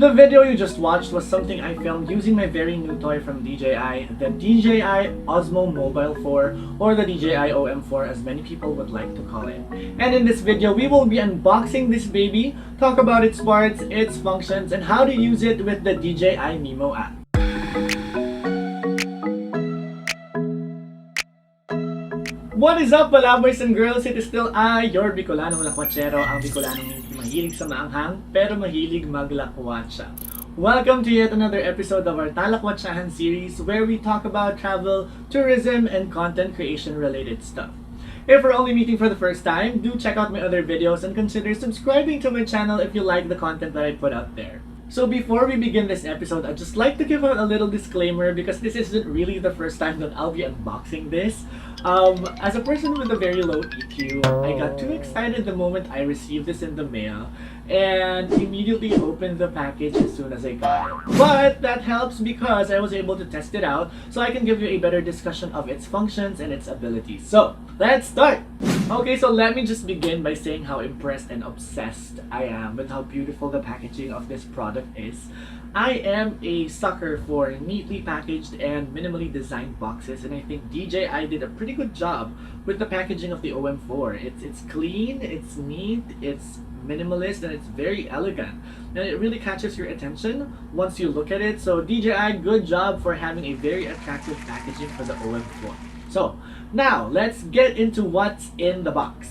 The video you just watched was something I filmed using my very new toy from DJI, the DJI Osmo Mobile 4, or the DJI OM 4 as many people would like to call it. And in this video, we will be unboxing this baby, talk about its parts, its functions, and how to use it with the DJI Mimo app. What is up, pala boys and girls? It is still I, your Bicolanong Lakwatsero, ang Bicolanong hindi mahilig sa maanghang, pero mahilig maglakwatsa. Welcome to yet another episode of our Talakwatsahan series, where we talk about travel, tourism, and content creation related stuff. If we're only meeting for the first time, do check out my other videos and consider subscribing to my channel if you like the content that I put out there. So before we begin this episode, I'd just like to give out a little disclaimer because this isn't really the first time that I'll be unboxing this. As a person with a very low EQ, I got too excited the moment I received this in the mail and immediately opened the package as soon as I got it. But that helps because I was able to test it out so I can give you a better discussion of its functions and its abilities. So, let's start! Okay, so let me just begin by saying how impressed and obsessed I am with how beautiful the packaging of this product is. I am a sucker for neatly packaged and minimally designed boxes, and I think DJI did a pretty good job with the packaging of the OM4. It's clean, it's neat, it's minimalist, and it's very elegant. And it really catches your attention once you look at it. So DJI, good job for having a very attractive packaging for the OM4. So now let's get into what's in the box.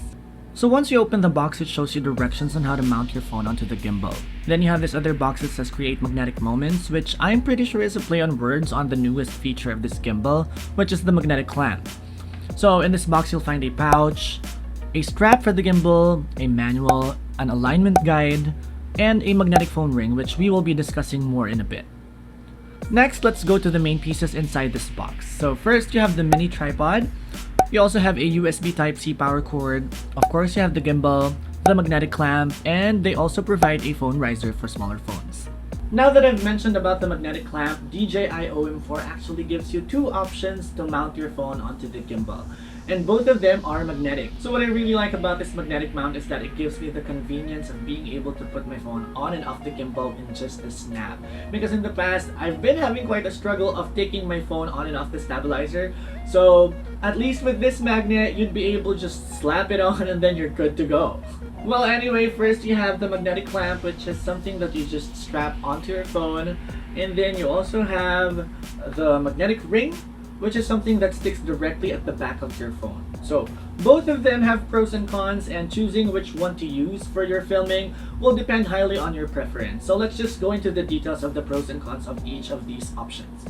So once you open the box, it shows you directions on how to mount your phone onto the gimbal. Then you have this other box that says create magnetic moments, which I'm pretty sure is a play on words on the newest feature of this gimbal, which is the magnetic clamp. So in this box you'll find a pouch, a strap for the gimbal, a manual, an alignment guide, and a magnetic phone ring, which we will be discussing more in a bit. Next, let's go to the main pieces inside this box. So first you have the mini tripod. You also have a USB Type-C power cord. Of course, you have the gimbal, the magnetic clamp, and they also provide a phone riser for smaller phones. Now that I've mentioned about the magnetic clamp, DJI OM4 actually gives you two options to mount your phone onto the gimbal. And both of them are magnetic. So what I really like about this magnetic mount is that it gives me the convenience of being able to put my phone on and off the gimbal in just a snap. Because in the past, I've been having quite a struggle of taking my phone on and off the stabilizer. So at least with this magnet, you'd be able to just slap it on and then you're good to go. Well, anyway, first you have the magnetic clamp, which is something that you just strap onto your phone. And then you also have the magnetic ring, which is something that sticks directly at the back of your phone. So both of them have pros and cons, and choosing which one to use for your filming will depend highly on your preference. So let's just go into the details of the pros and cons of each of these options.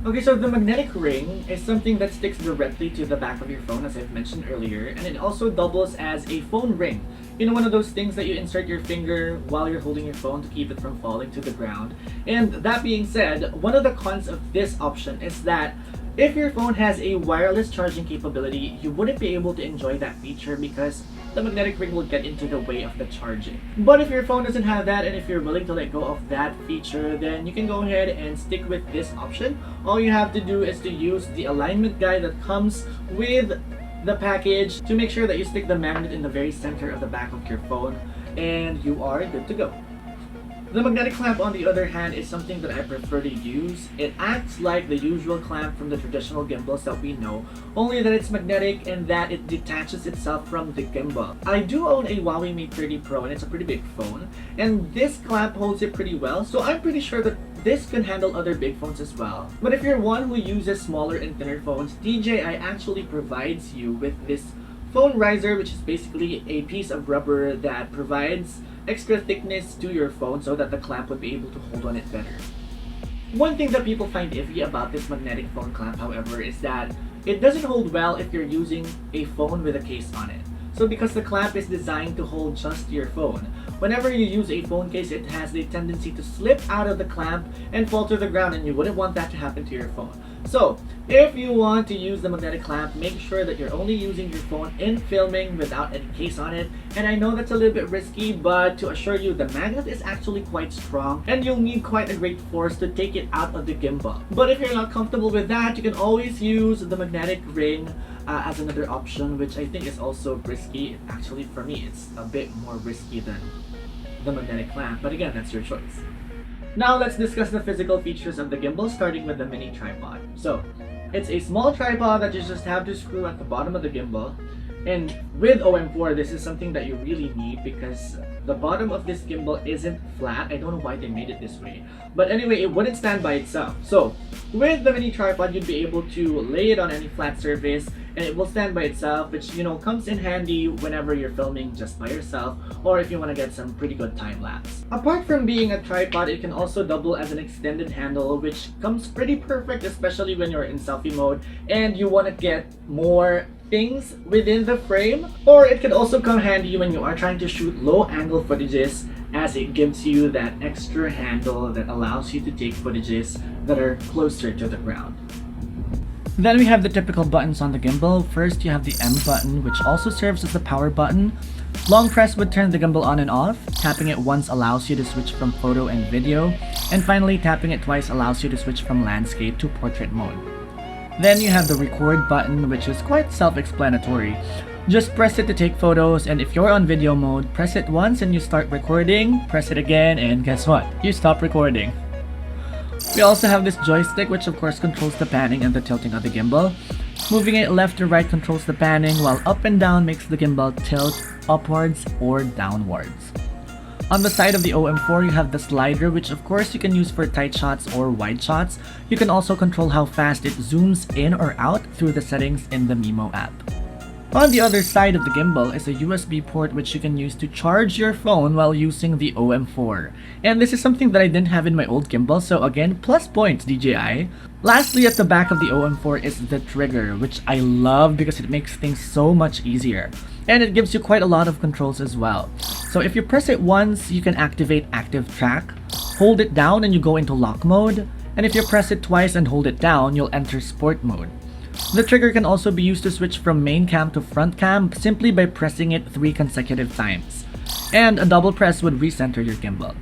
Okay, so the magnetic ring is something that sticks directly to the back of your phone, as I've mentioned earlier, and it also doubles as a phone ring. You know, one of those things that you insert your finger while you're holding your phone to keep it from falling to the ground. And that being said, one of the cons of this option is that if your phone has a wireless charging capability, you wouldn't be able to enjoy that feature because the magnetic ring will get into the way of the charging. But if your phone doesn't have that, and if you're willing to let go of that feature, then you can go ahead and stick with this option. All you have to do is to use the alignment guide that comes with the package to make sure that you stick the magnet in the very center of the back of your phone, and you are good to go. The magnetic clamp, on the other hand, is something that I prefer to use. It acts like the usual clamp from the traditional gimbals that we know, only that it's magnetic and that it detaches itself from the gimbal. I do own a Huawei Mate 30 Pro, and it's a pretty big phone, and this clamp holds it pretty well, so I'm pretty sure that this can handle other big phones as well. But if you're one who uses smaller and thinner phones, DJI actually provides you with this phone riser, which is basically a piece of rubber that provides extra thickness to your phone so that the clamp would be able to hold on it better. One thing that people find iffy about this magnetic phone clamp, however, is that it doesn't hold well if you're using a phone with a case on it. So because the clamp is designed to hold just your phone, whenever you use a phone case, it has the tendency to slip out of the clamp and fall to the ground, and you wouldn't want that to happen to your phone. So if you want to use the magnetic clamp, make sure that you're only using your phone in filming without any case on it. And I know that's a little bit risky, but to assure you, the magnet is actually quite strong and you'll need quite a great force to take it out of the gimbal. But if you're not comfortable with that, you can always use the magnetic ring as another option, which I think is also risky. Actually, for me, it's a bit more risky than the magnetic clamp, but again, that's your choice. Now let's discuss the physical features of the gimbal, starting with the mini tripod. So, it's a small tripod that you just have to screw at the bottom of the gimbal. And with OM4, this is something that you really need because the bottom of this gimbal isn't flat. I don't know why they made it this way. But anyway, it wouldn't stand by itself. So, with the mini tripod, you'd be able to lay it on any flat surface and it will stand by itself, which, comes in handy whenever you're filming just by yourself or if you want to get some pretty good time lapse. Apart from being a tripod, it can also double as an extended handle, which comes pretty perfect, especially when you're in selfie mode and you want to get more things within the frame, or it can also come handy when you are trying to shoot low angle footages, as it gives you that extra handle that allows you to take footages that are closer to the ground. Then we have the typical buttons on the gimbal. First, you have the M button, which also serves as the power button. Long press would turn the gimbal on and off. Tapping it once allows you to switch from photo and video. And finally, tapping it twice allows you to switch from landscape to portrait mode. Then you have the record button, which is quite self-explanatory. Just press it to take photos, and if you're on video mode, press it once and you start recording, press it again, and guess what? You stop recording. We also have this joystick, which of course controls the panning and the tilting of the gimbal. Moving it left to right controls the panning, while up and down makes the gimbal tilt upwards or downwards. On the side of the OM4, you have the slider, which of course you can use for tight shots or wide shots. You can also control how fast it zooms in or out through the settings in the Mimo app. On the other side of the gimbal is a USB port which you can use to charge your phone while using the OM4. And this is something that I didn't have in my old gimbal, so again, plus points DJI. Lastly, at the back of the OM4 is the trigger, which I love because it makes things so much easier. And it gives you quite a lot of controls as well. So if you press it once, you can activate active track. Hold it down and you go into lock mode. And if you press it twice and hold it down, you'll enter sport mode. The trigger can also be used to switch from main cam to front cam simply by pressing it 3 consecutive times. And a double press would recenter your gimbal.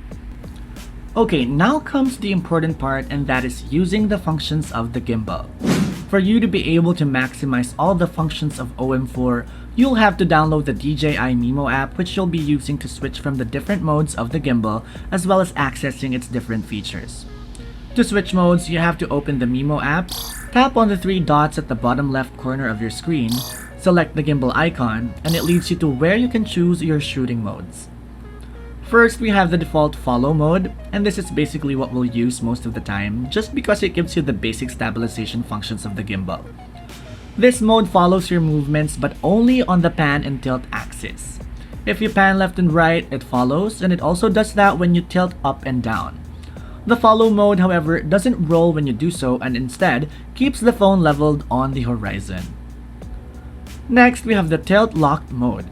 Okay, now comes the important part, and that is using the functions of the gimbal. For you to be able to maximize all the functions of OM4, you'll have to download the DJI Mimo app, which you'll be using to switch from the different modes of the gimbal as well as accessing its different features. To switch modes, you have to open the Mimo app, tap on the 3 dots at the bottom left corner of your screen, select the gimbal icon, and it leads you to where you can choose your shooting modes. First, we have the default follow mode, and this is basically what we'll use most of the time, just because it gives you the basic stabilization functions of the gimbal. This mode follows your movements, but only on the pan and tilt axis. If you pan left and right, it follows, and it also does that when you tilt up and down. The follow mode, however, doesn't roll when you do so, and instead keeps the phone leveled on the horizon. Next, we have the tilt locked mode,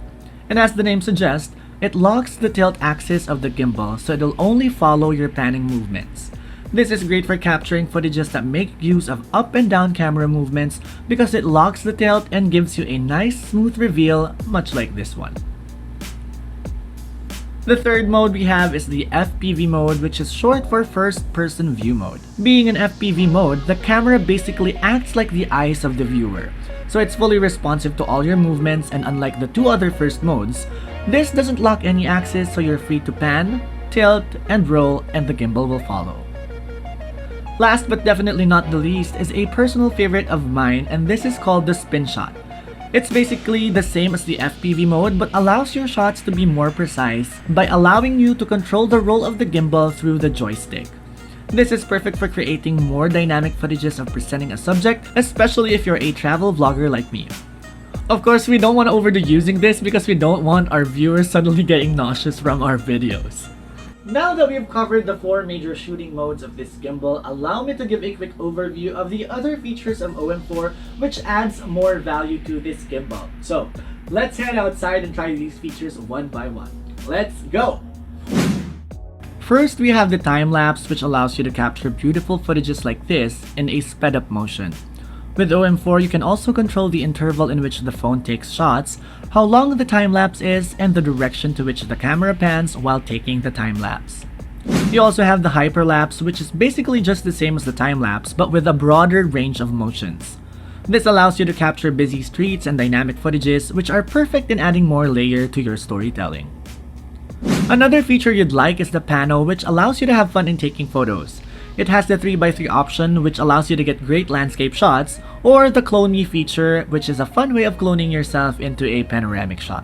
and as the name suggests, it locks the tilt axis of the gimbal, so it'll only follow your panning movements. This is great for capturing footages that make use of up and down camera movements because it locks the tilt and gives you a nice smooth reveal, much like this one. The third mode we have is the FPV mode, which is short for first person view mode. Being an FPV mode, the camera basically acts like the eyes of the viewer, so it's fully responsive to all your movements, and unlike the 2 other first modes, this doesn't lock any axis, so you're free to pan, tilt, and roll, and the gimbal will follow. Last but definitely not the least is a personal favorite of mine, and this is called the Spinshot. It's basically the same as the FPV mode, but allows your shots to be more precise by allowing you to control the roll of the gimbal through the joystick. This is perfect for creating more dynamic footages of presenting a subject, especially if you're a travel vlogger like me. Of course, we don't want to overdo using this because we don't want our viewers suddenly getting nauseous from our videos. Now that we've covered the 4 major shooting modes of this gimbal, allow me to give a quick overview of the other features of OM4 which adds more value to this gimbal. So, let's head outside and try these features one by one. Let's go! First, we have the Timelapse, which allows you to capture beautiful footages like this in a sped up motion. With OM4, you can also control the interval in which the phone takes shots, how long the time-lapse is, and the direction to which the camera pans while taking the time-lapse. You also have the Hyperlapse, which is basically just the same as the time-lapse, but with a broader range of motions. This allows you to capture busy streets and dynamic footages, which are perfect in adding more layer to your storytelling. Another feature you'd like is the Pano, which allows you to have fun in taking photos. It has the 3x3 option, which allows you to get great landscape shots, or the Clone Me feature, which is a fun way of cloning yourself into a panoramic shot.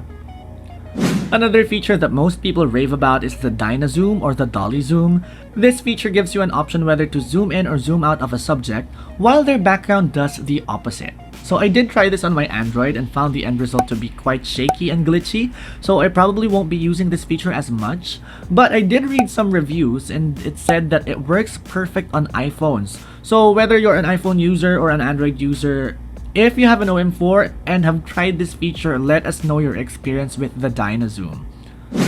Another feature that most people rave about is the Dyna-zoom or the dolly zoom. This feature gives you an option whether to zoom in or zoom out of a subject, while their background does the opposite. So I did try this on my Android and found the end result to be quite shaky and glitchy, so I probably won't be using this feature as much. But I did read some reviews and it said that it works perfect on iPhones. So whether you're an iPhone user or an Android user, if you have an OM4 and have tried this feature, let us know your experience with the Dyna-zoom.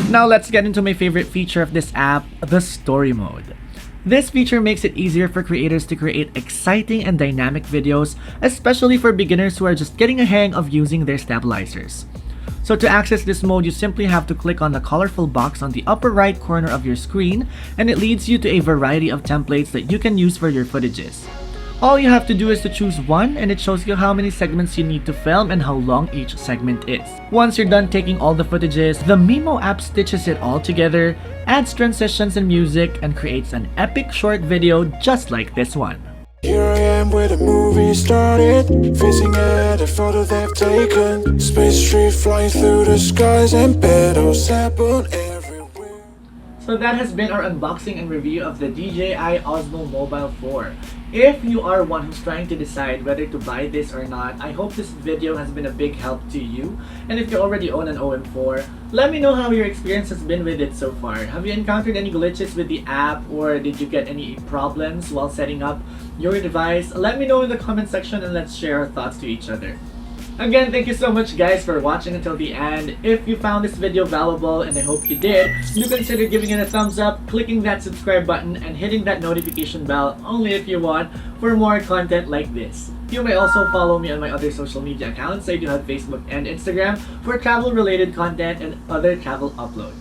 Now let's get into my favorite feature of this app, the story mode. This feature makes it easier for creators to create exciting and dynamic videos, especially for beginners who are just getting a hang of using their stabilizers. So to access this mode, you simply have to click on the colorful box on the upper right corner of your screen, and it leads you to a variety of templates that you can use for your footages. All you have to do is to choose one, and it shows you how many segments you need to film and how long each segment is. Once you're done taking all the footages, the Mimo app stitches it all together, adds transitions and music, and creates an epic short video just like this one. Here I am where the movie started, facing at a photo they've taken. Space tree flying through the skies and petals happen everywhere. So that has been our unboxing and review of the DJI Osmo Mobile 4. If you are one who's trying to decide whether to buy this or not, I hope this video has been a big help to you. And if you already own an OM4, let me know how your experience has been with it so far. Have you encountered any glitches with the app, or did you get any problems while setting up your device? Let me know in the comment section and let's share our thoughts to each other. Again, thank you so much guys for watching until the end. If you found this video valuable, and I hope you did, do consider giving it a thumbs up, clicking that subscribe button, and hitting that notification bell only if you want for more content like this. You may also follow me on my other social media accounts. I do have Facebook and Instagram for travel related content and other travel uploads.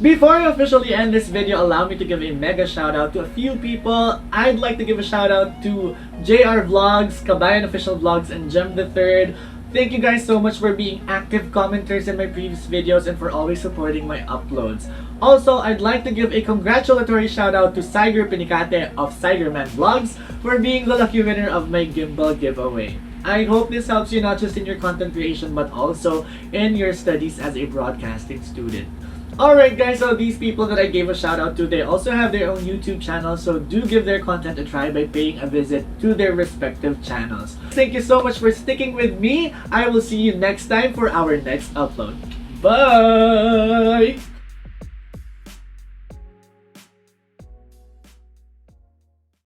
Before I officially end this video, allow me to give a mega shout out to a few people. I'd like to give a shout out to JR Vlogs, Kabayan Official Vlogs, and Jem the Third. Thank you guys so much for being active commenters in my previous videos and for always supporting my uploads. Also, I'd like to give a congratulatory shout out to Siger Pinicate of Sigerman Vlogs for being the lucky winner of my Gimbal giveaway. I hope this helps you not just in your content creation but also in your studies as a broadcasting student. Alright guys, so these people that I gave a shout out to, they also have their own YouTube channel, so do give their content a try by paying a visit to their respective channels. Thank you so much for sticking with me. I will see you next time for our next upload. Bye!